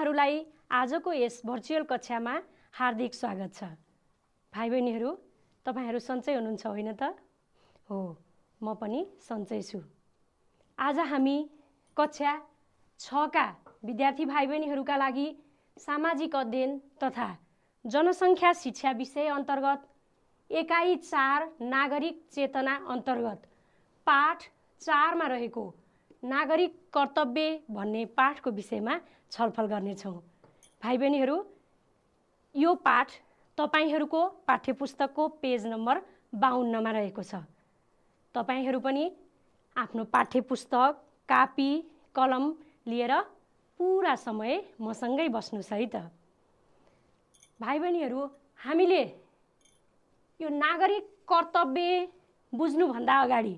यहाँहरूलाई आजको यस भर्चुअल कक्षामा हार्दिक स्वागत छ। भाइ बहिनीहरू, तपाईहरू सन्चै हुनुहुन्छ होइन त? हो, म पनि सन्चै छु। आज हामी कक्षा 6 का विद्यार्थी भाइ बहिनीहरूका लागि सामाजिक अध्ययन तथा जनसङ्ख्या शिक्षा विषय अन्तर्गत एकाइ 4 नागरिक चेतना अन्तर्गत पाठ 4 मा रहेको नागरिक कर्तव्य भन्ने पाठको विषयमा छलफल गर्नेछौँ। भाइ बहिनीहरू, यो पाठ तपाईहरूको पाठ्यपुस्तकको पेज नम्बर 52 मा रहेको छ। तपाईहरू पनि आफ्नो पाठ्यपुस्तक, कापी, कलम लिएर पुरा समय मसँगै बस्नुस् है त। भाइ बहिनीहरू, हामीले यो नागरिक कर्तव्य बुझ्नुभन्दा अगाडि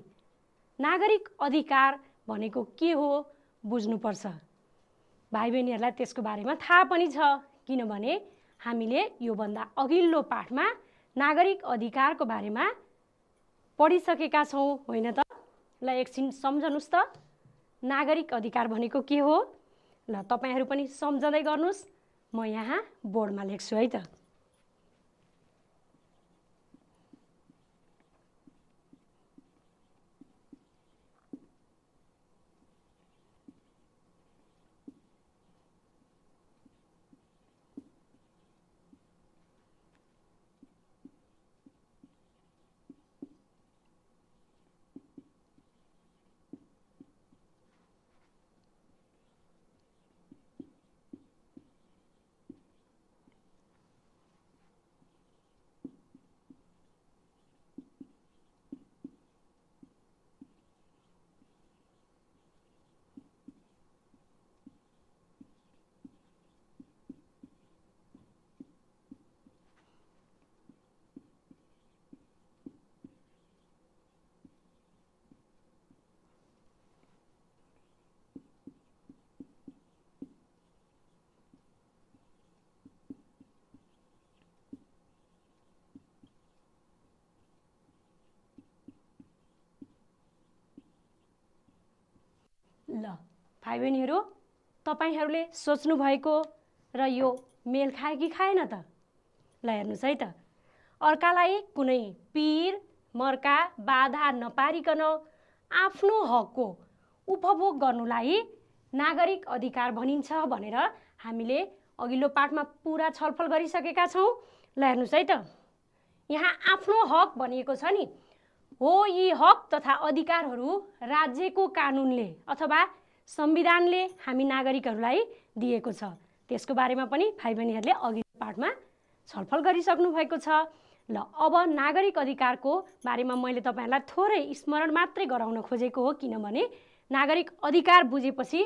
नागरिक अधिकार भनेको के हो बुझ्नुपर्छ। भाइ बहिनीहरूलाई त्यसको बारेमा थाहा पनि छ, किनभने हामीले योभन्दा अघिल्लो पाठमा नागरिक अधिकारको बारेमा पढिसकेका छौँ होइन त? ल एकछिन सम्झनुस् त, नागरिक अधिकार भनेको के हो। ल तपाईहरू पनि सम्झँदै गर्नुस्, म यहाँ बोर्डमा लेख्छु है त। ल भाइ बहिनीहरू, तपाईहरूले सोच्नु भएको र यो मेल खायो कि खाएन त? ल हेर्नुहोस् है त, अर्कालाई कुनै पीर मर्का बाधा नपारिकन आफ्नो हकको उपभोग गर्नुलाई नागरिक अधिकार भनिन्छ भनेर हामीले अघिल्लो पाठमा पुरा छलफल गरिसकेका छौँ। ल हेर्नुहोस् है त, यहाँ आफ्नो हक भनिएको छ नि, हो यी हक तथा अधिकारहरू राज्यको कानुनले अथवा संविधानले हामी नागरिकहरूलाई दिएको छ। त्यसको बारेमा पनि भाइ बहिनीहरूले अघिल्लो पाठमा छलफल गरिसक्नु भएको छ। ल अब नागरिक अधिकारको बारेमा मैले तपाईहरूलाई थोरै स्मरण मात्रै गराउन खोजेको हो, किनभने नागरिक अधिकार बुझेपछि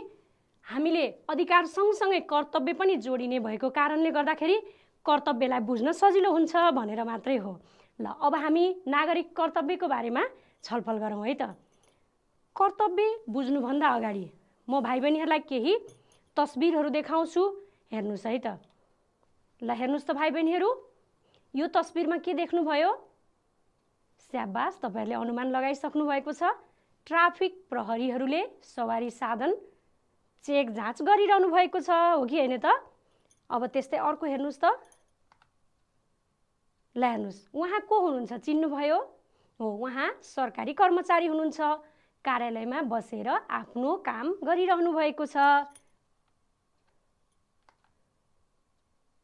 हामीले अधिकार सँगसँगै कर्तव्य पनि जोडिने भएको कारणले गर्दाखेरि कर्तव्यलाई बुझ्न सजिलो हुन्छ भनेर मात्रै हो। ल अब हामी नागरिक कर्तव्यको बारेमा छलफल गरौँ है त। कर्तव्य बुझ्नुभन्दा अगाडि म भाइ बहिनीहरूलाई केही तस्बिरहरू देखाउँछु, हेर्नुहोस् है त। ल हेर्नुहोस् त भाइ बहिनीहरू, यो तस्बिरमा के देख्नुभयो? स्याबास, तपाईहरूले अनुमान लगाइसक्नु भएको छ। ट्राफिक प्रहरीहरूले सवारी साधन चेक जाँच गरिरहनु भएको छ, हो कि होइन त? अब त्यस्तै अर्को हेर्नुहोस् त। ल हेर्नुहोस्, उहाँ को हुनुहुन्छ चिन्नुभयो? हो, उहाँ सरकारी कर्मचारी हुनुहुन्छ, कार्यालयमा बसेर आफ्नो काम गरिरहनु भएको छ।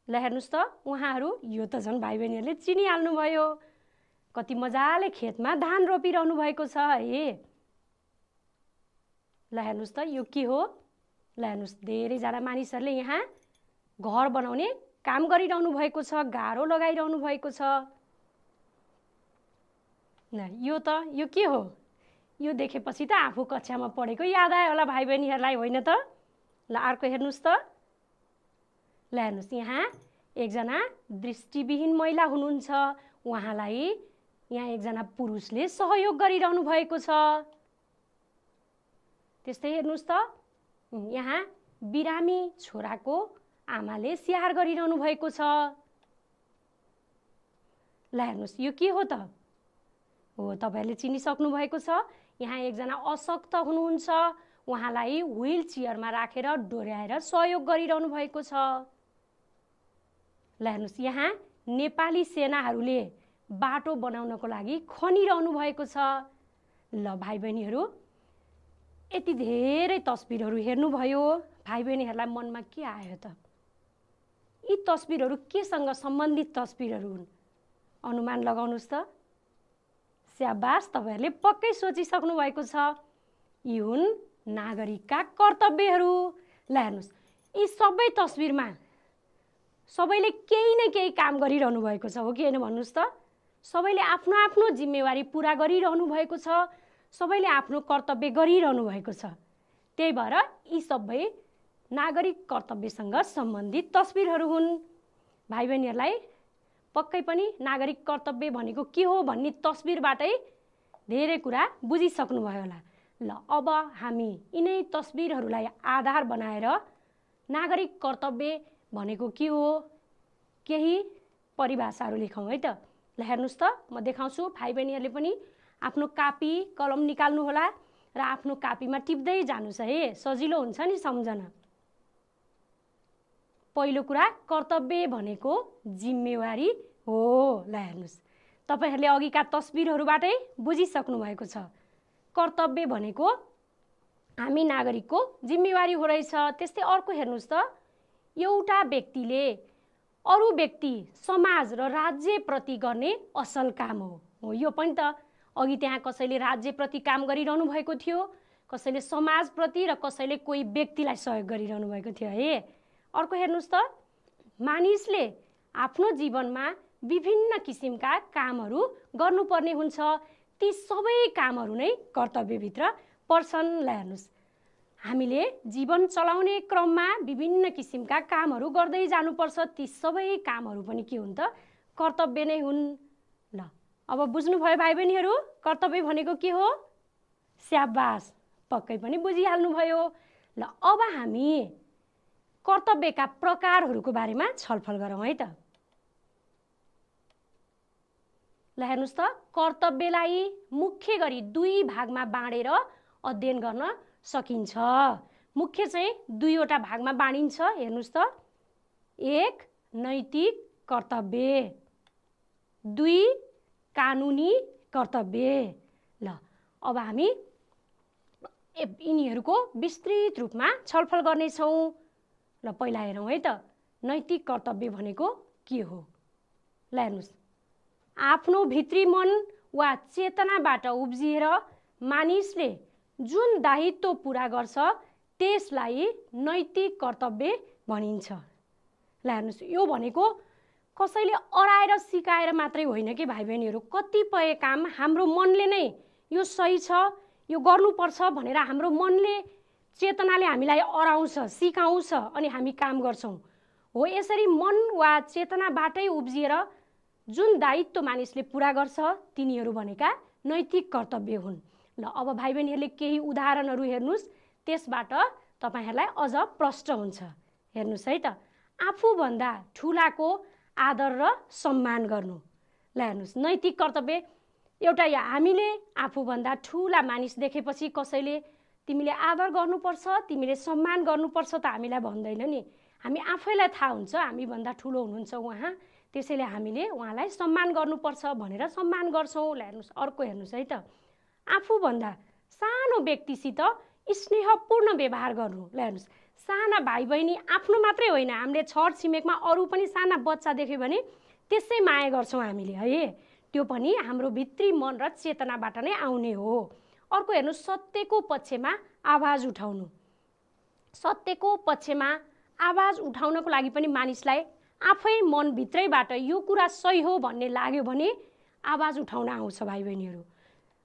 ल हेर्नुहोस् त, उहाँहरू यो त झन् भाइ बहिनीहरूले चिनिहाल्नुभयो, कति मजाले खेतमा धान रोपिरहनु भएको छ है। ल हेर्नुहोस् त, यो के हो? ल हेर्नुहोस्, धेरैजना मानिसहरूले यहाँ घर बनाउने काम गरिरहनु भएको छ, गाह्रो लगाइरहनु भएको छ। ल यो त यो के हो? यो देखेपछि त आफू कक्षामा पढेको याद आयो होला भाइ बहिनीहरूलाई होइन त? ल अर्को हेर्नुहोस् त। ल हेर्नुहोस्, यहाँ एकजना दृष्टिविहीन महिला हुनुहुन्छ, उहाँलाई यहाँ एकजना पुरुषले सहयोग गरिरहनु भएको छ। त्यस्तै हेर्नुहोस् त, यहाँ बिरामी छोराको आमाले स्याहार गरिरहनु भएको छ। ल हेर्नुहोस्, यो के हो त? हो, तपाईहरूले चिनिसक्नु भएको छ, यहाँ एकजना अशक्त हुनुहुन्छ, उहाँलाई व्हील चेयरमा राखेर डोर्याएर सहयोग गरिरहनु भएको छ। ल हेर्नुहोस्, यहाँ नेपाली सेनाहरूले बाटो बनाउनको लागि खनिरहनु भएको छ। ल भाइ बहिनीहरू, यति धेरै तस्बिरहरू हेर्नुभयो, भाइ बहिनीहरूलाई मनमा के आयो त? यी तस्बिरहरू केसँग सम्बन्धित तस्बिरहरू हुन्? अनुमान लगाउनुहोस् त। स्याबास, तपाईँहरूले पक्कै सोचिसक्नु भएको छ। यी हुन् नागरिकका कर्तव्यहरू। ल हेर्नुहोस्, यी सबै तस्बिरमा सबैले केही न केही काम गरिरहनु भएको छ, हो कि होइन भन्नुहोस् त? सबैले आफ्नो आफ्नो जिम्मेवारी पुरा गरिरहनु भएको छ, सबैले आफ्नो कर्तव्य गरिरहनु भएको छ। त्यही भएर यी सबै नागरिक कर्तव्यसँग सम्बन्धित तस्बिरहरू हुन्। भाइ बहिनीहरूलाई पक्कै पनि नागरिक कर्तव्य भनेको के हो भन्ने तस्बिरबाटै धेरै कुरा बुझिसक्नुभयो होला। ल अब हामी यिनै तस्बिरहरूलाई आधार बनाएर नागरिक कर्तव्य भनेको के हो केही परिभाषाहरू लेखौँ है त। ल हेर्नुहोस् त, म देखाउँछु, भाइ बहिनीहरूले पनि आफ्नो कापी कलम निकाल्नुहोला र आफ्नो कापीमा टिप्दै जानुहोस् है, सजिलो हुन्छ नि सम्झन। पहिलो कुरा, कर्तव्य भनेको जिम्मेवारी हो। ल हेर्नुहोस्, तपाईँहरूले अघिका तस्बिरहरूबाटै बुझिसक्नु भएको छ। कर्तव्य भनेको हामी नागरिकको जिम्मेवारी हो रहेछ। त्यस्तै अर्को हेर्नुहोस् त, एउटा व्यक्तिले अरू व्यक्ति, समाज र राज्यप्रति गर्ने असल काम हो। यो पनि त अघि त्यहाँ कसैले राज्यप्रति काम गरिरहनु भएको थियो, कसैले समाजप्रति र कसैले कोही व्यक्तिलाई सहयोग गरिरहनु भएको थियो है। अर्को हेर्नुहोस् त, मानिसले आफ्नो जीवनमा विभिन्न किसिमका कामहरू गर्नुपर्ने हुन्छ, ती सबै कामहरू नै कर्तव्यभित्र पर्छन्। ल हेर्नुहोस्, हामीले जीवन चलाउने क्रममा विभिन्न किसिमका कामहरू गर्दै जानुपर्छ, ती सबै कामहरू पनि के हुन् त? कर्तव्य नै हुन्। ल अब बुझ्नुभयो भाइ बहिनीहरू, कर्तव्य भनेको के हो? स्याबास, पक्कै पनि बुझिहाल्नुभयो। ल अब हामी कर्तव्यका प्रकारहरूको बारेमा छलफल गरौँ है त। ल हेर्नुहोस् त, कर्तव्यलाई मुख्य गरी दुई भागमा बाँडेर अध्ययन गर्न सकिन्छ। मुख्य चाहिँ दुईवटा भागमा बाँडिन्छ। हेर्नुहोस् त, एक नैतिक कर्तव्य, दुई कानुनी कर्तव्य। ल अब हामी यिनीहरूको विस्तृत रूपमा छलफल गर्नेछौँ। ल पहिला हेरौँ है त, नैतिक कर्तव्य भनेको के हो? ल हेर्नुहोस्, आफ्नो भित्री मन वा चेतनाबाट उब्जिएर मानिसले जुन दायित्व पुरा गर्छ त्यसलाई नैतिक कर्तव्य भनिन्छ। ल हेर्नुहोस्, यो भनेको कसैले अराएर सिकाएर मात्रै होइन कि भाइ बहिनीहरू। कतिपय काम हाम्रो मनले नै यो सही छ, यो गर्नुपर्छ भनेर हाम्रो मनले, चेतनाले हामीलाई अराउँछ, सिकाउँछ अनि हामी काम गर्छौँ। हो यसरी मन वा चेतनाबाटै उब्जिएर जुन दायित्व मानिसले पुरा गर्छ तिनीहरू भनेका नैतिक कर्तव्य हुन्। ल अब भाइ बहिनीहरूले केही उदाहरणहरू हेर्नुहोस्, त्यसबाट तपाईँहरूलाई अझ प्रष्ट हुन्छ। हेर्नुहोस् है त, आफूभन्दा ठुलाको आदर र सम्मान गर्नु। ल हेर्नुहोस्, नैतिक कर्तव्य एउटा हामीले आफूभन्दा ठुला मानिस देखेपछि कसैले तिमीले आदर गर्नुपर्छ, तिमीले सम्मान गर्नुपर्छ त हामीलाई भन्दैन नि। हामी आफैलाई थाहा हुन्छ हामीभन्दा ठुलो हुनुहुन्छ उहाँ, त्यसैले हामीले उहाँलाई सम्मान गर्नुपर्छ भनेर सम्मान गर्छौँ। ल हेर्नुहोस्, अर्को हेर्नुहोस् है त, आफूभन्दा सानो व्यक्तिसित स्नेहपूर्ण व्यवहार गर्नु। ल हेर्नुहोस्, साना भाइ बहिनी आफ्नो मात्रै होइन, हामीले छर छिमेकमा अरू पनि साना बच्चा देख्यो भने त्यसै माया गर्छौँ हामीले है। त्यो पनि हाम्रो भित्री मन र चेतनाबाट नै आउने हो। अर्को हेर्नुहोस्, सत्यको पक्षमा आवाज उठाउनु। सत्यको पक्षमा आवाज उठाउनको लागि पनि मानिसलाई आफै मनभित्रैबाट यो कुरा सही हो भन्ने लाग्यो भने आवाज उठाउन आउँछ भाइ बहिनीहरू।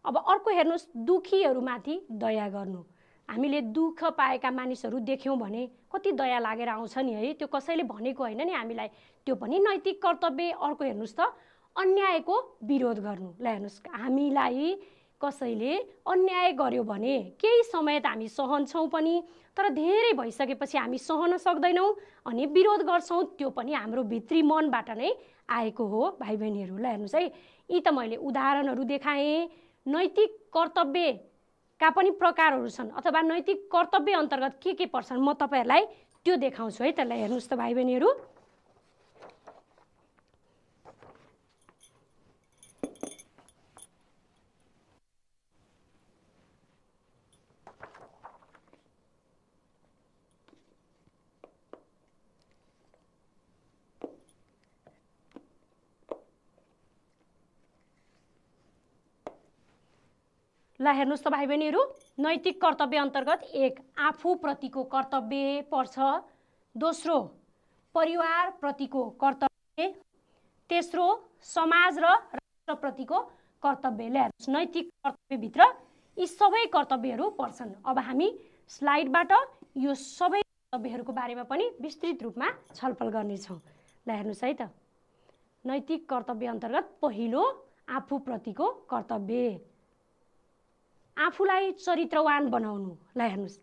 अब अर्को हेर्नुहोस्, दुखीहरूमाथि दया गर्नु। हामीले दुःख पाएका मानिसहरू देख्यौँ भने कति दया लागेर आउँछ नि है, त्यो कसैले भनेको होइन नि हामीलाई, त्यो पनि नैतिक कर्तव्य। अर्को हेर्नुहोस् त, अन्यायको विरोध गर्नु। ल हेर्नुहोस्, हामीलाई कसैले अन्याय गर्यो भने केही समय त हामी सहन्छौँ पनि, तर धेरै भइसकेपछि हामी सहन सक्दैनौँ अनि विरोध गर्छौँ। त्यो पनि हाम्रो भित्री मनबाट नै आएको हो भाइ बहिनीहरू। ल हेर्नुहोस् है, यी त मैले उदाहरणहरू देखाएँ। नैतिक कर्तव्य का पनि प्रकारहरू छन् अथवा नैतिक कर्तव्य अन्तर्गत के पर्छन् म तपाईहरुलाई त्यो देखाउँछु है त। ल हेर्नुस् त भाइ बहिनीहरू, ल हेर्नुस् त भाइ बहिनीहरू, नैतिक कर्तव्य अन्तर्गत 1 आफू प्रतिको कर्तव्य पर्छ, दोस्रो परिवार प्रतिको कर्तव्य, तेस्रो समाज र राष्ट्र प्रतिको कर्तव्य। ल हेर्नुस् नैतिक कर्तव्यभित्र यी सबै कर्तव्यहरू पर्छन्। अब हामी स्लाइडबाट यो सबै कर्तव्यहरूको बारेमा पनि विस्तृत रूपमा छलफल गर्नेछौँ। ल हेर्नुस् है त, नैतिक कर्तव्य अन्तर्गत पहिलो आफू प्रतिको कर्तव्य, आफूलाई चरित्रवान बनाउनु। ल हेर्नुस्,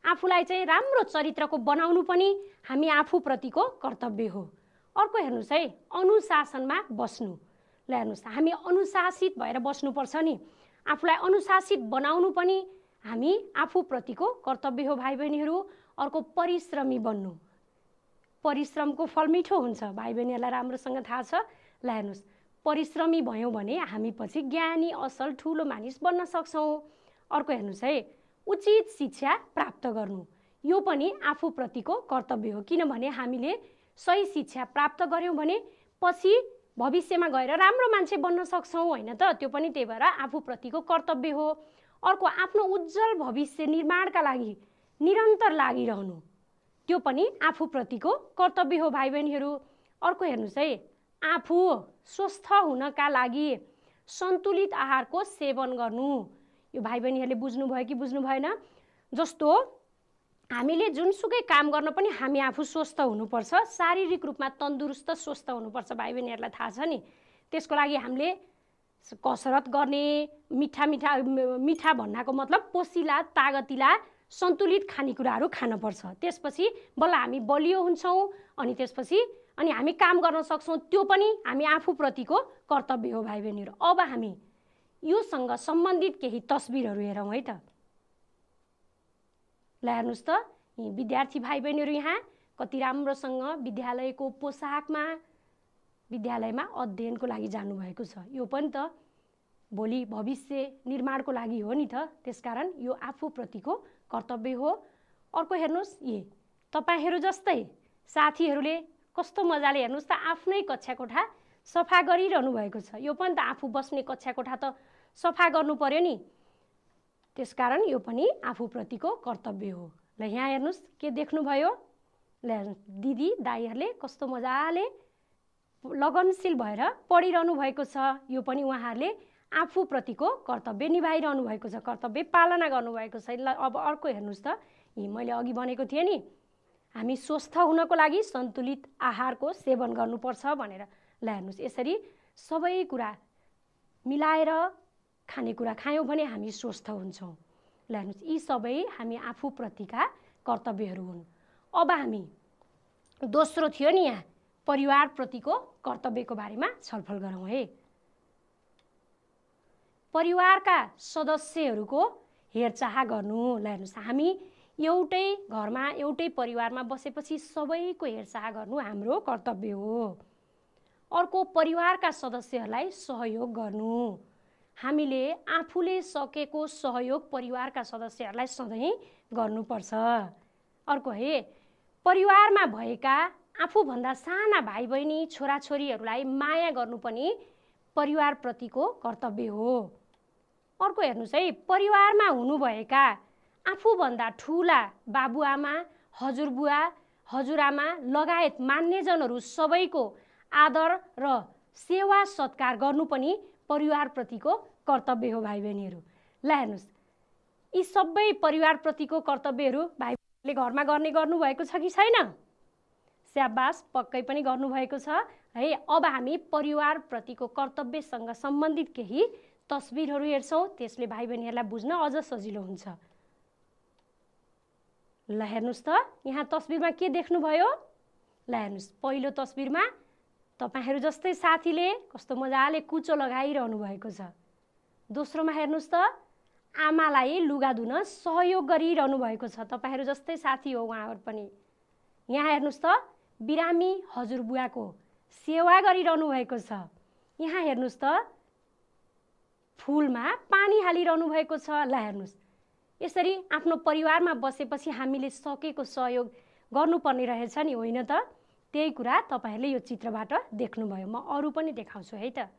आफूलाई चाहिँ राम्रो चरित्रको बनाउनु पनि हामी आफू प्रतिको कर्तव्य हो। अर्को हेर्नुस् है, अनुशासनमा बस्नु। ल हेर्नुस्, हामी अनुशासित भएर बस्नुपर्छ नि, आफूलाई अनुशासित बनाउनु पनि हामी आफू प्रतिको कर्तव्य हो भाइ बहिनीहरू। अर्को परिश्रमी बन्नु, परिश्रमको फल मिठो हुन्छ, भाइ बहिनीहरूलाई राम्रोसँग थाहा छ। ल हेर्नुस्, परिश्रमी भयौँ भने हामी पछि ज्ञानी असल ठुलो मानिस बन्न सक्छौँ। अर्को हेर्नुस् है, उचित शिक्षा प्राप्त गर्नु, यो पनि आफू प्रतिको कर्तव्य हो, किनभने हामीले सही शिक्षा प्राप्त गर्यौँ भने पछि भविष्यमा गएर राम्रो मान्छे बन्न सक्छौँ होइन त, त्यो पनि त्यही भएर आफू प्रतिको कर्तव्य हो। अर्को आफ्नो उज्जवल भविष्य निर्माणका लागि निरन्तर लागिरहनु, त्यो पनि आफू प्रतिको कर्तव्य हो भाइ बहिनीहरू। अर्को हेर्नुस् है, आफू स्वस्थ हुनका लागि सन्तुलित आहारको सेवन गर्नु, यो भाइ बहिनीहरूले बुझ्नुभयो कि बुझ्नु भएन? जस्तो हामीले जुनसुकै काम गर्न पनि हामी आफू स्वस्थ हुनुपर्छ, शारीरिक रूपमा तन्दुरुस्त स्वस्थ हुनुपर्छ, भाइ बहिनीहरूलाई थाहा छ नि। त्यसको लागि हामीले कसरत गर्ने, मिठा भन्नाको मतलब पोसिला तागतिला सन्तुलित खानेकुराहरू खानुपर्छ, त्यसपछि बल्ल हामी बलियो हुन्छौँ अनि त्यसपछि हामी काम गर्न सक्छौँ, त्यो पनि हामी आफू प्रतिको कर्तव्य हो भाइ बहिनीहरू। अब हामी योसँग सम्बन्धित केही तस्बिरहरू हेरौँ है त। ल हेर्नुस् त, यी विद्यार्थी भाइ बहिनीहरू यहाँ कति राम्रोसँग विद्यालयको पोसाकमा विद्यालयमा अध्ययनको लागि जानुभएको छ, यो पनि त भोलि भविष्य निर्माणको लागि हो नि त, त्यसकारण यो आफू प्रतिको कर्तव्य हो। अर्को हेर्नुस्, यी तपाईहरू जस्तै साथीहरूले कस्तो मजाले हेर्नुस् त आफ्नै कक्षा कोठा सफा गरिरहनु भएको छ, यो पनि त आफू बस्ने कक्षा कोठा त सफा गर्नु पर्यो नि, त्यसकारण यो पनि आफू प्रतिको कर्तव्य हो। ल यहाँ हेर्नुस् के देख्नुभयो, ल दिदी दाइहरूले कस्तो मजाले लगनशील भएर पढिरहनु भएको छ, यो पनि उहाँहरूले आफू प्रतिको कर्तव्य निभाइरहनु भएको छ, कर्तव्य पालना गर्नुभएको छ। ल अब अर्को हेर्नुस् त, यी मैले अघि भनेको थिएँ नि हामी स्वस्थ हुनको लागि सन्तुलित आहारको सेवन गर्नुपर्छ भनेर। ल हेर्नुस्, यसरी सबै कुरा मिलाएर खानेकुरा खायौँ भने हामी स्वस्थ हुन्छौँ। ल हेर्नुस्, यी सबै हामी आफू प्रतिका कर्तव्यहरू हुन्। अब हामी दोस्रो थियो नि यहाँ परिवार प्रतिको कर्तव्यको बारेमा छलफल गरौँ है। परिवारका सदस्यहरूको हेरचाह गर्नु। ल हेर्नुस्, हामी एउटै घरमा एउटै परिवारमा बसेपछि सबैको हेरचाह गर्नु हाम्रो कर्तव्य हो। अर्को परिवारका सदस्यहरूलाई सहयोग गर्नु, हामीले आफूले सकेको सहयोग परिवारका सदस्यहरूलाई सधैँ गर्नुपर्छ। अर्को है, परिवारमा भएका आफूभन्दा साना भाइ बहिनी छोराछोरीहरूलाई माया गर्नु पनि परिवारप्रतिको कर्तव्य हो। अर्को हेर्नुस् है, परिवारमा हुनुभएका आफूभन्दा ठुला बाबुआमा हजुरबुवा हजुरआमा लगायत मान्यजनहरू सबैको आदर र सेवा सत्कार गर्नु पनि परिवारप्रतिको कर्तव्य हो भाइ बहिनीहरू। ल हेर्नुस्, यी सबै परिवारप्रतिको कर्तव्यहरू भाइ बहिनीले घरमा गर्नुभएको छ कि छैन? स्याबास, पक्कै पनि गर्नुभएको छ है। अब हामी परिवारप्रतिको कर्तव्यसँग सम्बन्धित केही तस्बिरहरू हेर्छौँ, त्यसले भाइ बहिनीहरूलाई बुझ्न अझ सजिलो हुन्छ। ल हेर्नुस् त, यहाँ तस्बिरमा के देख्नुभयो? ल हेर्नुस्, पहिलो तस्बिरमा तपाईहरू जस्तै साथीले कस्तो मजाले कुचो लगाइरहनु भएको छ। दोस्रोमा हेर्नुस् त, आमालाई लुगा धुन सहयोग गरिरहनु भएको छ। तपाईहरू जस्तै साथी हो उहाँहरू पनि। यहाँ हेर्नुहोस् त बिरामी हजुरबुवाको सेवा गरिरहनु भएको छ। यहाँ हेर्नुहोस् त फुलमा पानी हालिरहनु भएको छ। ल हेर्नुहोस्, यसरी आफ्नो परिवारमा बसेपछि हामीले सकेको सहयोग गर्नुपर्ने रहेछ नि, होइन त? त्यही कुरा तपाईहरूले यो चित्रबाट देख्नुभयो। म अरू पनि देखाउँछु है त।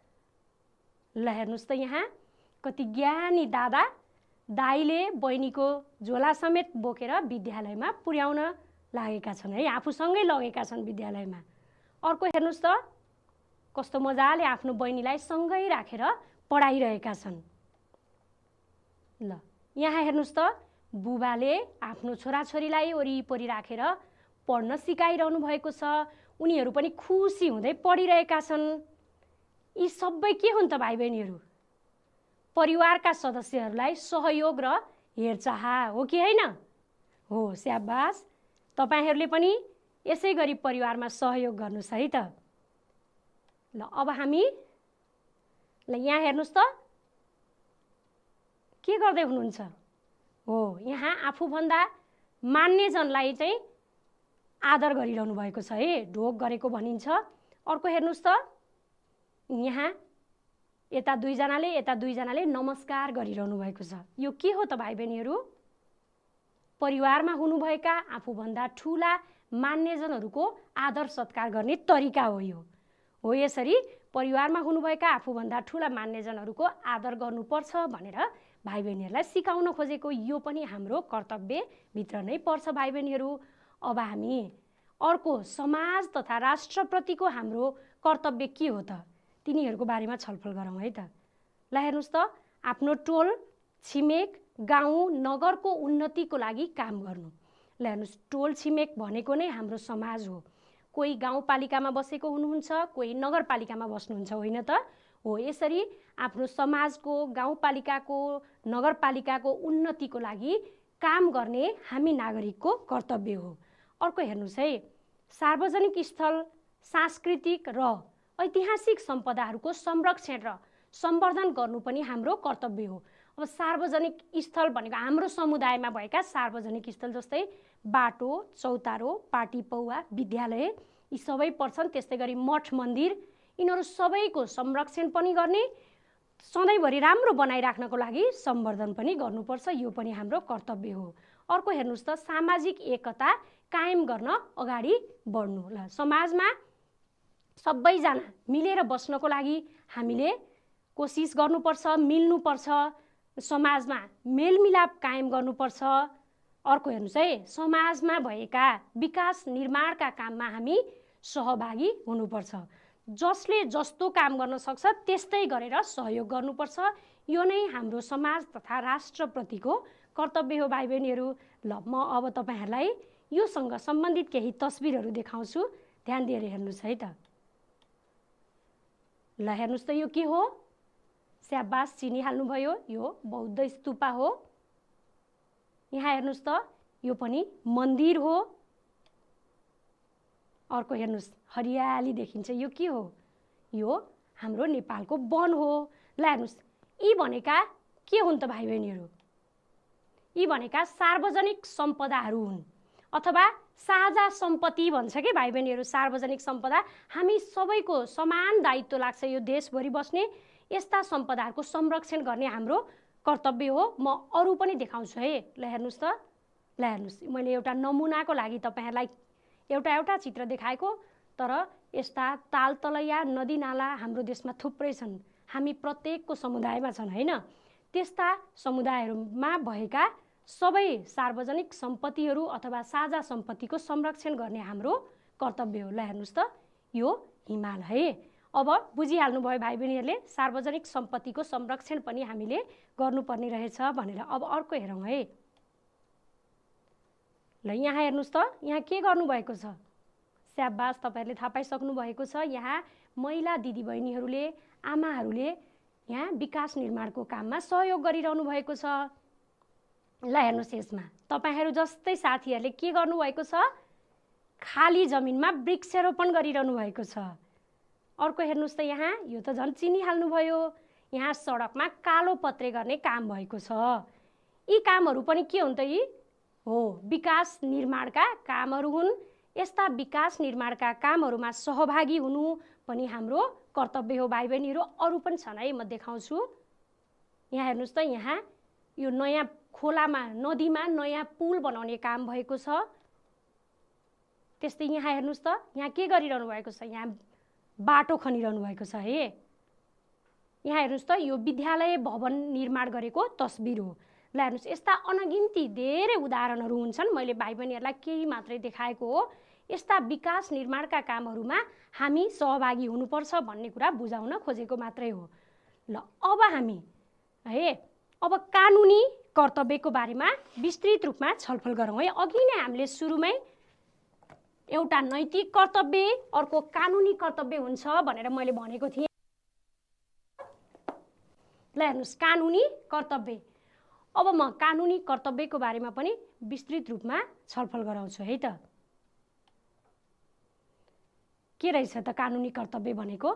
ल हेर्नुहोस् त यहाँ कति ज्ञानी दादा दाइले बहिनीको झोला समेत बोकेर विद्यालयमा पुर्याउन लागेका छन् है, आफूसँगै लगेका छन् विद्यालयमा। अर्को हेर्नुहोस् त कस्तो मजाले आफ्नो बहिनीलाई सँगै राखेर पढाइरहेका छन्। ल यहाँ हेर्नुहोस् त बुबाले आफ्नो छोराछोरीलाई वरिपरि राखेर पढ्न सिकाइरहनु भएको छ। उनीहरू पनि खुसी हुँदै पढिरहेका छन्। यी सबै के हुन् त भाइ बहिनीहरू? परिवारका सदस्यहरूलाई सहयोग र हेरचाह हो कि होइन? हो, स्याबास। तपाईहरूले पनि यसै गरी परिवारमा सहयोग गर्नुहोस् है त। ल अब हामी यहाँ हेर्नुहोस् त के गर्दै हुनुहुन्छ? हो, यहाँ आफूभन्दा मान्नेजनलाई चाहिँ आदर गरिरहनु भएको छ है, ढोग गरेको भनिन्छ। अर्को हेर्नुहोस् त यहाँ यता दुईजनाले नमस्कार गरिरहनु भएको छ। यो के हो त भाइ बहिनीहरू? परिवारमा हुनुभएका आफूभन्दा ठुला मान्यजनहरूको आदर सत्कार गर्ने तरिका हो यो। हो, यसरी परिवारमा हुनुभएका आफूभन्दा ठुला मान्यजनहरूको आदर गर्नुपर्छ भनेर भाइ बहिनीहरूलाई सिकाउन खोजेको यो पनि हाम्रो कर्तव्यभित्र नै पर्छ भाइ बहिनीहरू। अब हामी अर्को समाज तथा राष्ट्रप्रतिको हाम्रो कर्तव्य के हो त, तिनीहरूको बारेमा छलफल गरौँ है त। ल हेर्नुहोस् त आफ्नो टोल छिमेक गाउँ नगरको उन्नतिको लागि काम गर्नु। ल हेर्नुहोस्, टोल छिमेक भनेको नै हाम्रो समाज हो। कोही गाउँपालिकामा बसेको हुनुहुन्छ, कोही नगरपालिकामा बस्नुहुन्छ, होइन त? हो, यसरी आफ्नो समाजको, गाउँपालिकाको, नगरपालिकाको उन्नतिको लागि काम गर्ने हामी नागरिकको कर्तव्य हो। अर्को हेर्नुहोस् है, सार्वजनिक स्थल, सांस्कृतिक र ऐतिहासिक सम्पदाहरूको संरक्षण र सम्वर्धन गर्नु पनि हाम्रो कर्तव्य हो। अब सार्वजनिक स्थल भनेको हाम्रो समुदायमा भएका सार्वजनिक स्थल जस्तै बाटो, चौतारो, पार्टी पौवा, विद्यालय यी सबै पर्छन्। त्यस्तै गरी मठ मन्दिर, यिनीहरू सबैको संरक्षण पनि गर्ने, सधैँभरि राम्रो बनाइराख्नको लागि सम्वर्धन पनि गर्नुपर्छ। यो पनि हाम्रो कर्तव्य हो। अर्को हेर्नुहोस् त सामाजिक एकता कायम गर्न अगाडि बढ्नु। ल समाजमा सबैजना मिलेर बस्नको लागि हामीले कोसिस गर्नुपर्छ, मिल्नुपर्छ, समाजमा मेलमिलाप कायम गर्नुपर्छ। अर्को हेर्नुहोस् है, समाजमा भएका विकास निर्माणका काममा हामी सहभागी हुनुपर्छ। जसले जस्तो काम गर्न सक्छ त्यस्तै गरेर सहयोग गर्नुपर्छ। यो नै हाम्रो समाज तथा राष्ट्रप्रतिको कर्तव्य हो भाइ बहिनीहरू। ल म अब तपाईहरूलाई योसँग सम्बन्धित केही तस्बिरहरू देखाउँछु, ध्यान दिएर हेर्नुहोस् है त। ल हेर्नुहोस् त यो के हो? स्याबास, चिनिहाल्नुभयो, यो बौद्ध स्तूपा हो। यहाँ हेर्नुहोस् त यो पनि मन्दिर हो। अर्को हेर्नुहोस्, हरियाली देखिन्छ, यो के हो? यो हाम्रो नेपालको वन हो। ल हेर्नुहोस्, यी भनेका के हुन् त भाइ बहिनीहरू? यी भनेका सार्वजनिक सम्पदाहरू हुन् अथवा साझा सम्पत्ति भन्छ के भाइ बहिनीहरू। सार्वजनिक सम्पदा हामी सबैको समान दायित्व लाग्छ। यो देशभरि बस्ने यस्ता सम्पदाहरूको संरक्षण गर्ने हाम्रो कर्तव्य हो। म अरू पनि देखाउँछु है। ल हेर्नुहोस् त, ल हेर्नुहोस्, मैले एउटा नमुनाको लागि तपाईहरूलाई एउटा चित्र देखाएको, तर यस्ता तालतलैया नदीनाला हाम्रो देशमा थुप्रै छन्। हामी प्रत्येकको समुदायमा छन्, होइन? त्यस्ता समुदायहरूमा भएका सबै सार्वजनिक सम्पत्तिहरू अथवा साझा सम्पत्तिको संरक्षण गर्ने हाम्रो कर्तव्य हो। ल हेर्नुहोस् त यो हिमाल है। अब बुझिहाल्नुभयो भाइ बहिनीहरूले, सार्वजनिक सम्पत्तिको संरक्षण पनि हामीले गर्नुपर्ने रहेछ भनेर। अब अर्को हेरौँ है। ल यहाँ हेर्नुहोस् त यहाँ के गर्नुभएको छ? स्याबास, तपाईँहरूले थाहा पाइसक्नु भएको छ। यहाँ महिला दिदीबहिनीहरूले, आमाहरूले यहाँ विकास निर्माणको काममा सहयोग गरिरहनु भएको छ। ल हेर्नुहोस्, यसमा तपाईँहरू जस्तै साथीहरूले के गर्नुभएको छ? खाली जमिनमा वृक्षारोपण गरिरहनु भएको छ। अर्को हेर्नुहोस् त यहाँ, यो त झन् चिनिहाल्नुभयो, यहाँ सडकमा कालो पत्रे गर्ने काम भएको छ। यी कामहरू पनि के हुन् त? यी हो विकास निर्माणका कामहरू हुन्। यस्ता विकास निर्माणका कामहरूमा सहभागी हुनु पनि हाम्रो कर्तव्य हो भाइ बहिनीहरू। अरू पनि छन् है, म देखाउँछु। यहाँ हेर्नुहोस् त, यहाँ यो नयाँ खोलामा नदीमा नयाँ पुल बनाउने काम भएको छ। त्यस्तै यहाँ हेर्नुहोस् त, यहाँ के गरिरहनु भएको छ? यहाँ बाटो खनिरहनु भएको छ है। यहाँ हेर्नुहोस् त, यो विद्यालय भवन निर्माण गरेको तस्बिर हो। ल हेर्नुहोस्, यस्ता अनगिन्ती धेरै उदाहरणहरू हुन्छन्। मैले भाइ बहिनीहरूलाई केही मात्रै देखाएको हो। यस्ता विकास निर्माणका कामहरूमा हामी सहभागी हुनुपर्छ भन्ने कुरा बुझाउन खोजेको मात्रै हो। ल अब हामी है अब कानुनी कर्तव्यको बारेमा विस्तृत रूपमा छलफल गरौँ है। अघि नै हामीले सुरुमै एउटा नैतिक कर्तव्य अर्को कानुनी कर्तव्य हुन्छ भनेर मैले भनेको थिएँ। ल हेर्नुहोस्, कानुनी कर्तव्य। अब म कानुनी कर्तव्यको बारेमा पनि विस्तृत रूपमा छलफल गराउँछु है त। के रहेछ त कानुनी कर्तव्य भनेको?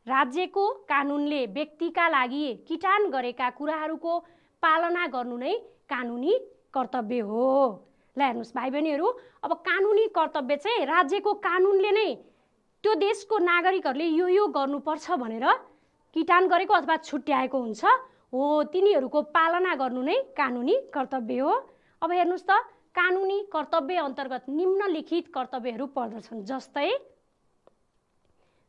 राज्यको कानुनले व्यक्तिका लागि किटान गरेका कुराहरूको पालना गर्नु नै कानुनी कर्तव्य हो। ल हेर्नुहोस् भाइ बहिनीहरू, अब कानुनी कर्तव्य चाहिँ राज्यको कानुनले नै त्यो देशको नागरिकहरूले यो गर्नुपर्छ भनेर किटान गरेको अथवा छुट्याएको हुन्छ हो, तिनीहरूको पालना गर्नु नै कानुनी कर्तव्य हो। अब हेर्नुहोस् त, कानुनी कर्तव्य अन्तर्गत निम्नलिखित कर्तव्यहरू पर्दछन्, जस्तै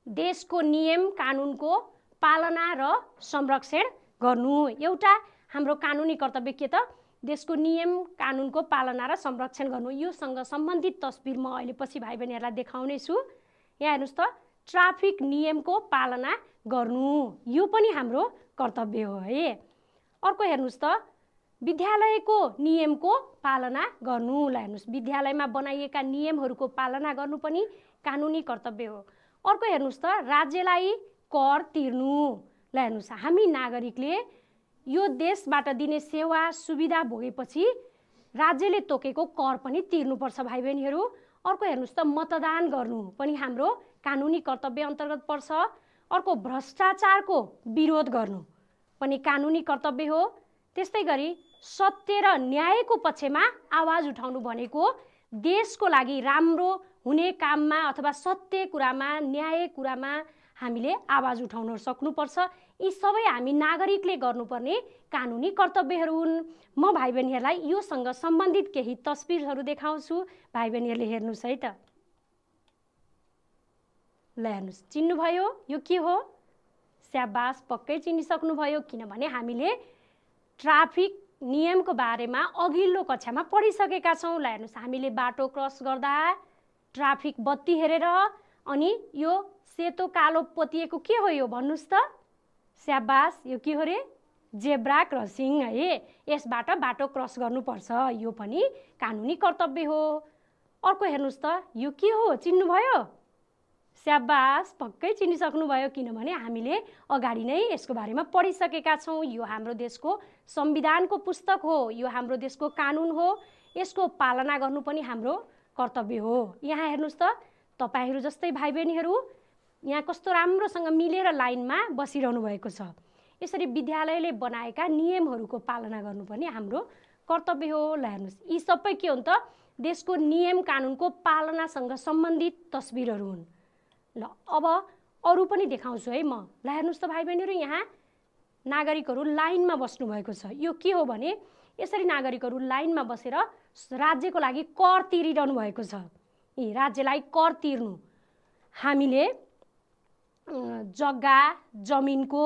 देशको नियम कानुनको पालना र संरक्षण गर्नु। एउटा हाम्रो कानुनी कर्तव्य के त? देशको नियम कानुनको पालना र संरक्षण गर्नु। योसँग सम्बन्धित तस्बिर म अहिले पछि भाइ बहिनीहरूलाई देखाउने छु। यहाँ हेर्नुहोस् त, ट्राफिक नियमको पालना गर्नु यो पनि हाम्रो कर्तव्य हो है। अर्को हेर्नुहोस् त, विद्यालयको नियमको पालना गर्नु। ल हेर्नुहोस्, विद्यालयमा बनाइएका नियमहरूको पालना गर्नु पनि कानुनी कर्तव्य हो। अर्को हेर्नुहोस् त, राज्यलाई कर तिर्नु। ल हेर्नुहोस्, हामी नागरिकले यो देशबाट दिने सेवा सुविधा भोगेपछि राज्यले तोकेको कर पनि तिर्नुपर्छ भाइ बहिनीहरू। अर्को हेर्नुहोस् त, मतदान गर्नु पनि हाम्रो कानुनी कर्तव्य अन्तर्गत पर्छ। अर्को भ्रष्टाचारको विरोध गर्नु पनि कानुनी कर्तव्य हो। त्यस्तै गरी सत्य र न्यायको पक्षमा आवाज उठाउनु भनेको देशको लागि राम्रो हुने काममा अथवा सत्य कुरामा न्याय कुरामा हामीले आवाज उठाउन सक्नुपर्छ। यी सबै हामी नागरिकले गर्नुपर्ने कानुनी कर्तव्यहरू हुन्। म भाइ बहिनीहरूलाई योसँग सम्बन्धित केही तस्बिरहरू देखाउँछु, भाइ बहिनीहरूले हेर्नुहोस् है त। ल हेर्नुहोस्, चिन्नुभयो यो के हो? स्याबास, पक्कै चिनिसक्नुभयो, किनभने हामीले ट्राफिक नियमको बारेमा अघिल्लो कक्षामा पढिसकेका छौँ। ल हेर्नुहोस्, हामीले बाटो क्रस गर्दा ट्राफिक बत्ती हेरेर अनि यो सेतो कालो पोतिएको के हो यो भन्नुहोस् त? स्याबास, यो के हो रे? जेब्रा क्रसिङ है। यसबाट बाटो क्रस गर्नुपर्छ, यो पनि कानुनी कर्तव्य हो। अर्को हेर्नुहोस् त, यो के हो? चिन्नुभयो? स्याबास, पक्कै चिनिसक्नुभयो, किनभने हामीले अगाडि नै यसको बारेमा पढिसकेका छौँ। यो हाम्रो देशको संविधानको पुस्तक हो, यो हाम्रो देशको कानुन हो, यसको पालना गर्नु पनि हाम्रो कर्तव्य हो। यहाँ हेर्नुहोस् त, तपाईहरू जस्तै भाइ बहिनीहरू यहाँ कस्तो राम्रोसँग मिलेर लाइनमा बसिरहनु भएको छ। यसरी विद्यालयले बनाएका नियमहरूको पालना गर्नु पनि हाम्रो कर्तव्य हो। ल हेर्नुहोस्, यी सबै के हुन् त? देशको नियम कानुनको पालनासँग सम्बन्धित तस्बिरहरू हुन्। ल अब अरू पनि देखाउँछु है म। ल हेर्नुहोस् त भाइ बहिनीहरू, यहाँ नागरिकहरू लाइनमा बस्नु भएको छ। यो के हो भने यसरी नागरिकहरू लाइनमा बसेर राज्यको लागि कर तिरिरहनु भएको छ। यी राज्यलाई कर तिर्नु, हामीले जग्गा जमिनको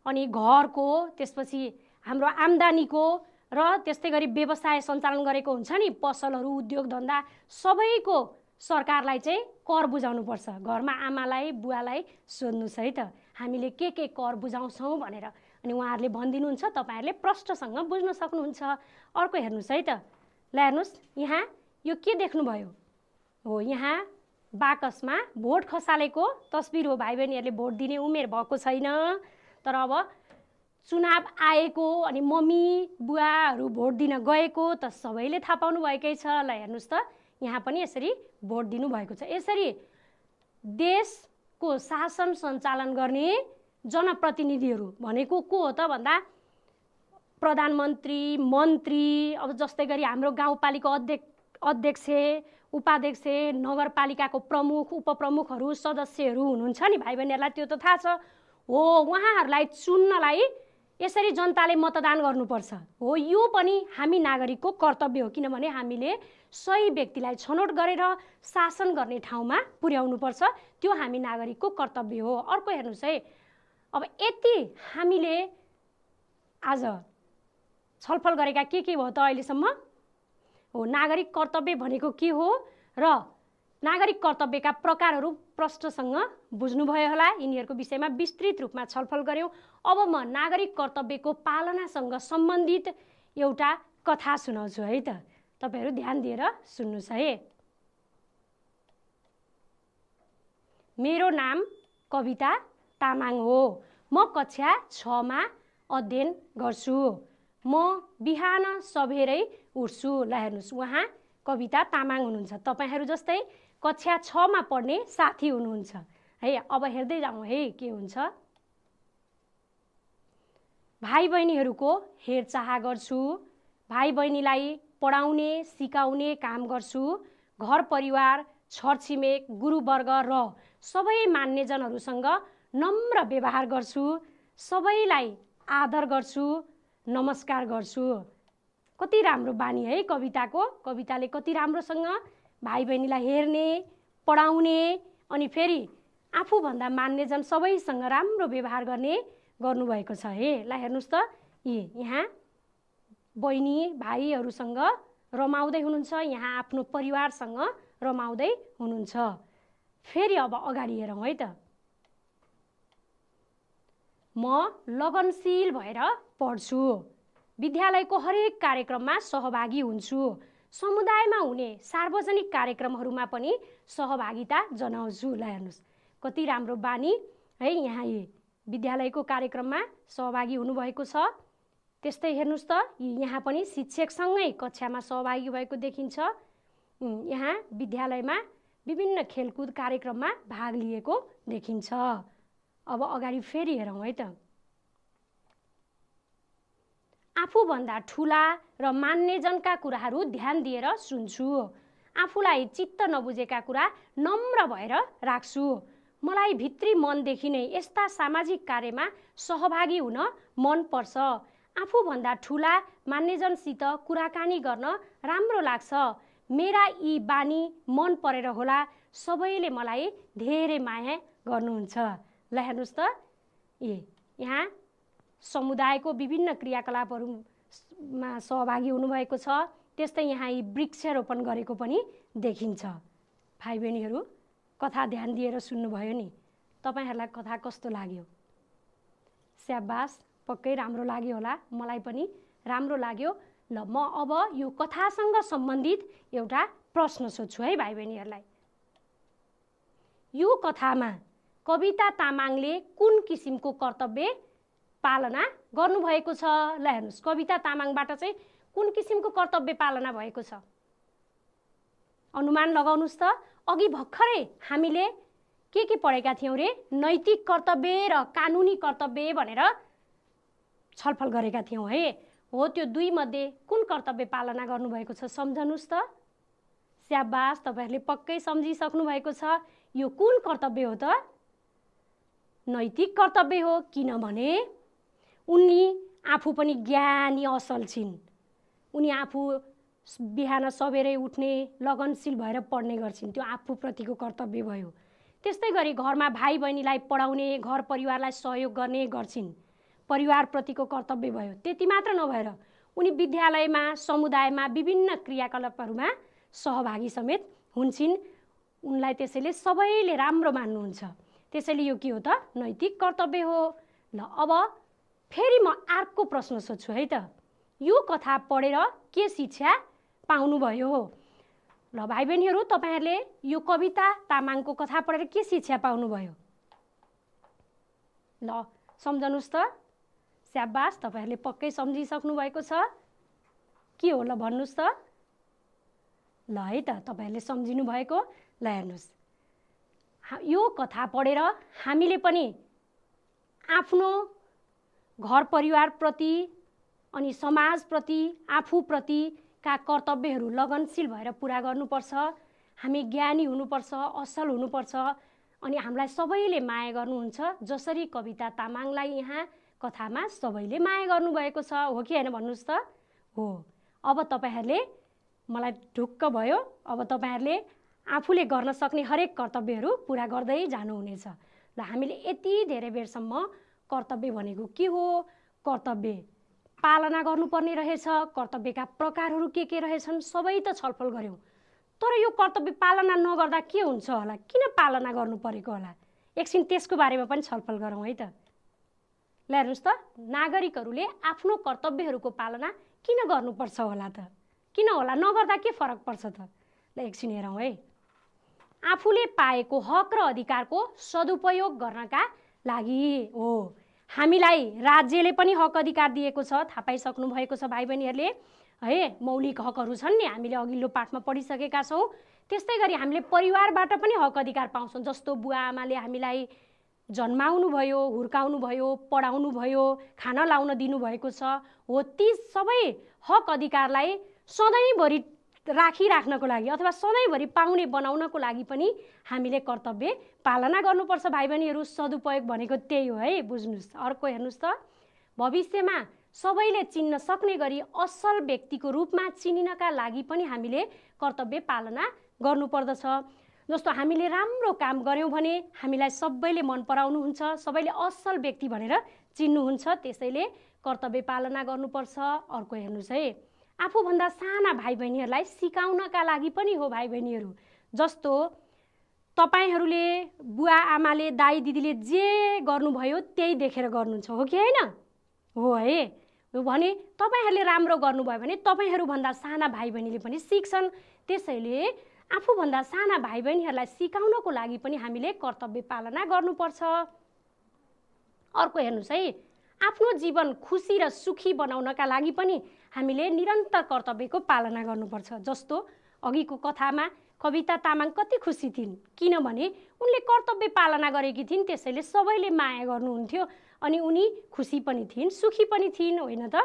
अनि घरको, त्यसपछि हाम्रो आम्दानीको र त्यस्तै गरी व्यवसाय सञ्चालन गरेको हुन्छ नि, पसलहरू उद्योग धन्दा सबैको सरकारलाई चाहिँ कर बुझाउनुपर्छ। घरमा आमालाई बुवालाई सोध्नुहोस् है त, हामीले के कर बुझाउँछौँ भनेर, अनि उहाँहरूले भनिदिनुहुन्छ, तपाईँहरूले प्रष्टसँग बुझ्न सक्नुहुन्छ। अर्को हेर्नुहोस् है त। ल हेर्नुहोस्, यहाँ यो के देख्नुभयो? हो, यहाँ बाकसमा भोट खसालेको तस्बिर हो। भाइ बहिनीहरूले भोट दिने उमेर भएको छैन, तर अब चुनाव आएको अनि मम्मी बुवाहरू भोट दिन गएको त सबैले थाहा पाउनु भएकै छ। ल हेर्नुहोस् त, यहाँ पनि यसरी भोट दिनुभएको छ। यसरी देशको शासन सञ्चालन गर्ने जनप्रतिनिधिहरू भनेको को हो त भन्दा प्रधानमन्त्री, मन्त्री, अब जस्तै गरी हाम्रो गाउँपालिका अध्यक्ष, उपाध्यक्ष, नगरपालिकाको प्रमुख, उपप्रमुखहरू, सदस्यहरू हुनुहुन्छ नि भाइ बहिनीहरूलाई, त्यो त थाहा छ हो। उहाँहरूलाई चुन्नलाई यसरी जनताले मतदान गर्नुपर्छ हो। यो पनि हामी नागरिकको कर्तव्य हो, किनभने हामीले सही व्यक्तिलाई छनौट गरेर शासन गर्ने ठाउँमा पुर्याउनुपर्छ। त्यो हामी नागरिकको कर्तव्य हो। अर्को हेर्नुहोस् है, अब यति हामीले आज छलफल गरेका के भयो त अहिलेसम्म हो। नागरिक कर्तव्य भनेको के हो र नागरिक कर्तव्यका प्रकारहरू प्रष्टसँग बुझ्नुभयो होला। यिनीहरूको विषयमा विस्तृत रूपमा छलफल गऱ्यौँ। अब म नागरिक कर्तव्यको पालनासँग सम्बन्धित एउटा कथा सुनाउँछु है त। तपाईहरू ध्यान दिएर सुन्नुहोस् है। मेरो नाम कविता तामाङ हो। म कक्षा 6 मा अध्ययन गर्छु। म बिहान सबेरै उठ्छु। ल हेर्नुहोस्, उहाँ कविता तामाङ हुनुहुन्छ। तपाईहरू जस्तै कक्षा 6 मा पढ्ने साथी हुनुहुन्छ है। अब हेर्दै जाउँ है के हुन्छ। भाइ बहिनीहरूको हेरचाह गर्छु। भाइ बहिनीलाई पढाउने सिकाउने काम गर्छु। घर परिवार, छरछिमेक, गुरुवर्ग र सबै मान्यजनहरूसँग नम्र व्यवहार गर्छु। सबैलाई आदर गर्छु, नमस्कार गर्छु। कति राम्रो बानी है कविताको। कविताले कति राम्रोसँग भाइ बहिनीलाई हेर्ने, पढाउने अनि फेरि आफूभन्दा मान्यजन सबैसँग राम्रो व्यवहार गर्ने गर्नुभएको छ है। ल हेर्नुहोस् त, यहाँ बहिनी भाइहरूसँग रमाउँदै हुनुहुन्छ, यहाँ आफ्नो परिवारसँग रमाउँदै हुनुहुन्छ। फेरि अब अगाडि हेरौँ है त। म लगनशील भएर पढ्छु। विद्यालयको हरेक कार्यक्रममा सहभागी हुन्छु। समुदायमा हुने सार्वजनिक कार्यक्रमहरूमा पनि सहभागिता जनाउँछु। ल हेर्नुहोस् कति राम्रो बानी है। यहाँ विद्यालयको कार्यक्रममा सहभागी हुनुभएको छ। त्यस्तै हेर्नुहोस् त, यहाँ पनि शिक्षकसँगै कक्षामा सहभागी भएको देखिन्छ। यहाँ विद्यालयमा विभिन्न खेलकुद कार्यक्रममा भाग लिएको देखिन्छ। अब अगाडि फेरि हेरौँ है त। आफूभन्दा ठुला र मान्यजनका कुराहरू ध्यान दिएर सुन्छु। आफूलाई चित्त नबुझेका कुरा नम्र भएर राख्छु। मलाई भित्री मनदेखि नै यस्ता सामाजिक कार्यमा सहभागी हुन मन पर्छ। आफूभन्दा ठुला मान्यजनसित कुराकानी गर्न राम्रो लाग्छ। मेरा यी बानी मन परेर होला सबैले मलाई धेरै माया गर्नुहुन्छ। ल हेर्नुहोस् त, यहाँ समुदायको विभिन्न क्रियाकलापहरूमा सहभागी हुनुभएको छ। त्यस्तै यहाँ यी वृक्षारोपण गरेको पनि देखिन्छ। भाइ बहिनीहरू कथा ध्यान दिएर सुन्नुभयो नि। तपाईहरूलाई कथा कस्तो लाग्यो? स्याबास, पक्कै राम्रो लाग्यो होला। मलाई पनि राम्रो लाग्यो। ल म अब यो कथासँग सम्बन्धित एउटा प्रश्न सोध्छु है भाइ बहिनीहरूलाई। यो कथामा कविता तामाङले कुन किसिमको कर्तव्य पालना गर्नुभएको छ? ल हेर्नुहोस्, कविता तामाङबाट चाहिँ कुन किसिमको कर्तव्य पालना भएको छ? अनुमान लगाउनुहोस् त। अघि भर्खरै हामीले के पढेका थियौँ रे? नैतिक कर्तव्य र कानुनी कर्तव्य भनेर छलफल गरेका थियौँ है। हो, त्यो दुई मध्ये कुन कर्तव्य पालना गर्नुभएको छ सम्झनुस् त। स्याबास, तपाईहरूले पक्कै सम्झिसक्नु भएको छ। यो कुन कर्तव्य हो त? नैतिक कर्तव्य हो। किनभने उनी आफू पनि ज्ञानी असल छिन्। उनी आफू बिहान सबेरै उठ्ने, लगनशील भएर पढ्ने गर्छिन्। त्यो आफूप्रतिको कर्तव्य भयो। त्यस्तै गरी घरमा भाइ बहिनीलाई पढाउने, घर परिवारलाई सहयोग गर्ने गर्छिन्। परिवारप्रतिको कर्तव्य भयो। त्यति मात्र नभएर उनी विद्यालयमा, समुदायमा विभिन्न क्रियाकलापहरूमा सहभागी समेत हुन्छन्। उनलाई त्यसैले सबैले राम्रो मान्नुहुन्छ। त्यसैले यो के हो त? नैतिक कर्तव्य हो। ल अब फेरि म अर्को प्रश्न सोध्छु है त। यो कथा पढेर के शिक्षा पाउनुभयो हो? ल भाइ बहिनीहरू, तपाईहरूले यो कविता तामाङको कथा पढेर के शिक्षा पाउनुभयो? ल सम्झनुस् त। स्याबास, तपाईहरूले पक्कै सम्झिसक्नु भएको छ। के हो ल भन्नुहोस् त। ल है त, तपाईहरूले सम्झिनु भएको। ल हेर्नुहोस्, यो कथा पढेर हामीले पनि आफ्नो घर परिवारप्रति अनि समाजप्रति आफूप्रतिका कर्तव्यहरू लगनशील भएर पुरा गर्नुपर्छ। हामी ज्ञानी हुनुपर्छ, असल हुनुपर्छ अनि हामीलाई सबैले माया गर्नुहुन्छ। जसरी कविता तामाङलाई यहाँ कथामा सबैले माया गर्नुभएको छ, हो कि होइन भन्नुहोस् त? हो। अब तपाईहरूले मलाई ढुक्क भयो। अब तपाईहरूले आफूले गर्न सक्ने हरेक कर्तव्यहरू पुरा गर्दै जानुहुनेछ। ल हामीले यति धेरै बेरसम्म कर्तव्य भनेको के हो, कर्तव्य पालना गर्नुपर्ने रहेछ, कर्तव्यका प्रकारहरू के रहेछन् सबै त छलफल गऱ्यौँ। तर यो कर्तव्य पालना नगर्दा के हुन्छ होला, किन पालना गर्नु परेको होला, एकछिन त्यसको बारेमा पनि छलफल गरौँ है त। ल हेर्नुहोस् त, नागरिकहरूले आफ्नो कर्तव्यहरूको पालना किन गर्नुपर्छ होला त? किन होला, नगर्दा के फरक पर्छ त? ल एकछिन हेरौँ है। आफूले पाएको हक र अधिकारको सदुपयोग गर्नका लागि हो। हामीलाई राज्यले पनि हक अधिकार दिएको छ, थाहा पाइसक्नु भएको छ भाइ बहिनीहरूले है। मौलिक हकहरू छन् नि, हामीले अघिल्लो पाठमा पढिसकेका छौँ। त्यस्तै गरी हामीले परिवारबाट पनि हक अधिकार पाउँछौँ। जस्तो बुवा आमाले हामीलाई जन्माउनु भयो, हुर्काउनु भयो, पढाउनु भयो, खाना लाउन दिनुभएको छ, हो ती सबै हक अधिकारलाई सधैँभरि राखिराख्नको लागि अथवा सधैँभरि पाउने बनाउनको लागि पनि हामीले कर्तव्य पालना गर्नुपर्छ भाइ बहिनीहरू। सदुपयोग भनेको त्यही हो है, बुझ्नुहोस्। अर्को हेर्नुहोस् त, भविष्यमा सबैले चिन्न सक्ने गरी असल व्यक्तिको रूपमा चिनिनका लागि पनि हामीले कर्तव्य पालना गर्नुपर्दछ। जस्तो हामीले राम्रो काम गऱ्यौँ भने हामीलाई सबैले मन पराउनुहुन्छ, सबैले असल व्यक्ति भनेर चिन्नुहुन्छ, त्यसैले कर्तव्य पालना गर्नुपर्छ। अर्को हेर्नुहोस् है, आफूभन्दा साना भाइ बहिनीहरूलाई सिकाउनका लागि पनि हो भाइ बहिनीहरू। जस्तो तपाईहरूले बुवा आमाले दाइ दिदीले जे गर्नुभयो त्यही देखेर गर्नुहुन्छ, हो कि होइन? हो है। भने तपाईहरूले राम्रो गर्नुभयो भने तपाईहरूभन्दा साना भाइ बहिनीले पनि सिक्छन्। त्यसैले आफूभन्दा साना भाइ बहिनीहरूलाई सिकाउनको लागि पनि हामीले कर्तव्य पालना गर्नुपर्छ। अर्को हेर्नुहोस् है, आफ्नो जीवन खुसी र सुखी बनाउनका लागि पनि हामीले निरन्तर कर्तव्यको पालना गर्नुपर्छ। जस्तो अघिको कथामा कविता तामाङ कति खुसी थिइन्, किनभने उनले कर्तव्य पालना गरेकी थिइन्, त्यसैले सबैले माया गर्नुहुन्थ्यो अनि उनी खुसी पनि थिइन्, सुखी पनि थिइन्, होइन त?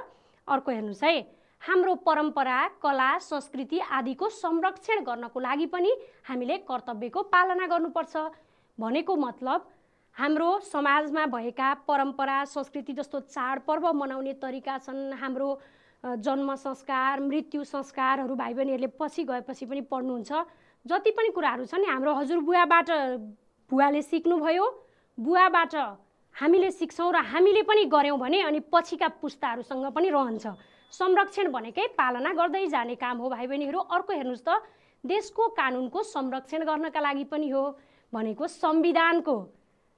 अर्को हेर्नुहोस् है, हाम्रो परम्परा, कला, संस्कृति आदिको संरक्षण गर्नको लागि पनि हामीले कर्तव्यको पालना गर्नुपर्छ। भनेको मतलब हाम्रो समाजमा भएका परम्परा, संस्कृति जस्तो चाडपर्व मनाउने तरिका छन्, हाम्रो जन्म संस्कार, मृत्यु संस्कारहरू भाइ बहिनीहरूले पछि गएपछि पनि पढ्नुहुन्छ। जति पनि कुराहरू छन् नि हाम्रो हजुरबुवाबाट बुवाले सिक्नुभयो, बुवाबाट हामीले सिक्छौँ र हामीले पनि गऱ्यौँ भने अनि पछिका पुस्ताहरूसँग पनि रहन्छ। संरक्षण भनेकै पालना गर्दै जाने काम हो भाइ बहिनीहरू। अर्को हेर्नुहोस् त, देशको कानुनको संरक्षण गर्नका लागि पनि हो। भनेको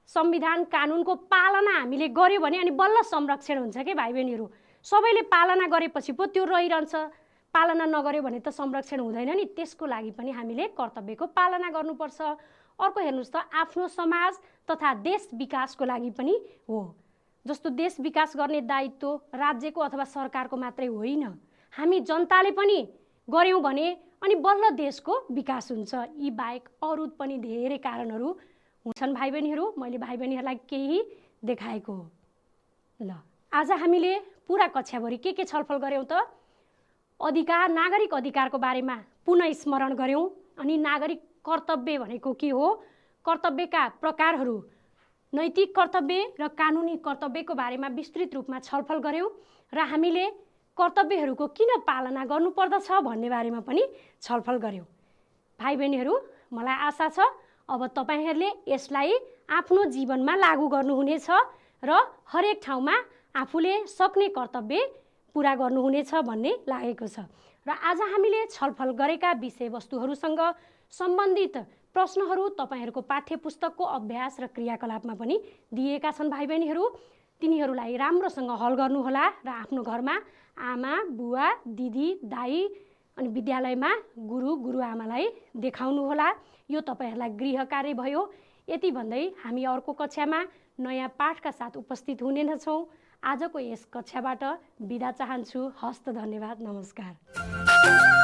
संविधान कानुनको पालना हामीले गर्यो भने अनि बल्ल संरक्षण हुन्छ के भाइ बहिनीहरू। सबैले पालना गरेपछि पो त्यो रहिरहन्छ, पालना नगर्यो भने त संरक्षण हुँदैन नि। त्यसको लागि पनि हामीले कर्तव्यको पालना गर्नुपर्छ। अर्को हेर्नुहोस् त, आफ्नो समाज तथा देश विकासको लागि पनि हो। जस्तो देश विकास गर्ने दायित्व राज्यको अथवा सरकारको मात्रै होइन, हामी जनताले पनि गऱ्यौँ भने अनि बल्ल देशको विकास हुन्छ। यी बाहेक अरू पनि धेरै कारणहरू हुन्छन् भाइ बहिनीहरू, मैले भाइ बहिनीहरूलाई केही देखाएको हो। ल आज हामीले पुरा कक्षाभरि के छलफल गऱ्यौँ त? नागरिक अधिकारको बारेमा पुनः स्मरण गऱ्यौँ। अनि नागरिक कर्तव्य भनेको के हो, कर्तव्यका प्रकारहरू, नैतिक कर्तव्य र कानुनी कर्तव्यको बारेमा विस्तृत रूपमा छलफल गऱ्यौँ र हामीले कर्तव्यहरूको किन पालना गर्नुपर्दछ भन्ने बारेमा पनि छलफल गऱ्यौँ। भाइ बहिनीहरू, मलाई आशा छ अब तपाईहरूले यसलाई आफ्नो जीवनमा लागू गर्नुहुनेछ र हरेक ठाउँमा आफूले सक्ने कर्तव्य पुरा गर्नुहुनेछ भन्ने लागेको छ। र आज हामीले छलफल गरेका विषयवस्तुहरूसँग सम्बन्धित प्रश्नहरू तपाईहरूको पाठ्यपुस्तकको अभ्यास र क्रियाकलापमा पनि दिएका छन् भाइ बहिनीहरू। तिनीहरूलाई राम्रोसँग हल गर्नुहोला र आफ्नो घरमा आमा, बुवा, दिदी, दाई अनि विद्यालयमा गुरुआमालाई देखाउनुहोला। यो तपाईहरूलाई गृह कार्य भयो। यति भन्दै हामी अर्को कक्षामा नयाँ पाठका साथ उपस्थित हुने नै छौँ। आजको यस कक्षाबाट बिदा चाहन्छु। हस्त, धन्यवाद, नमस्कार।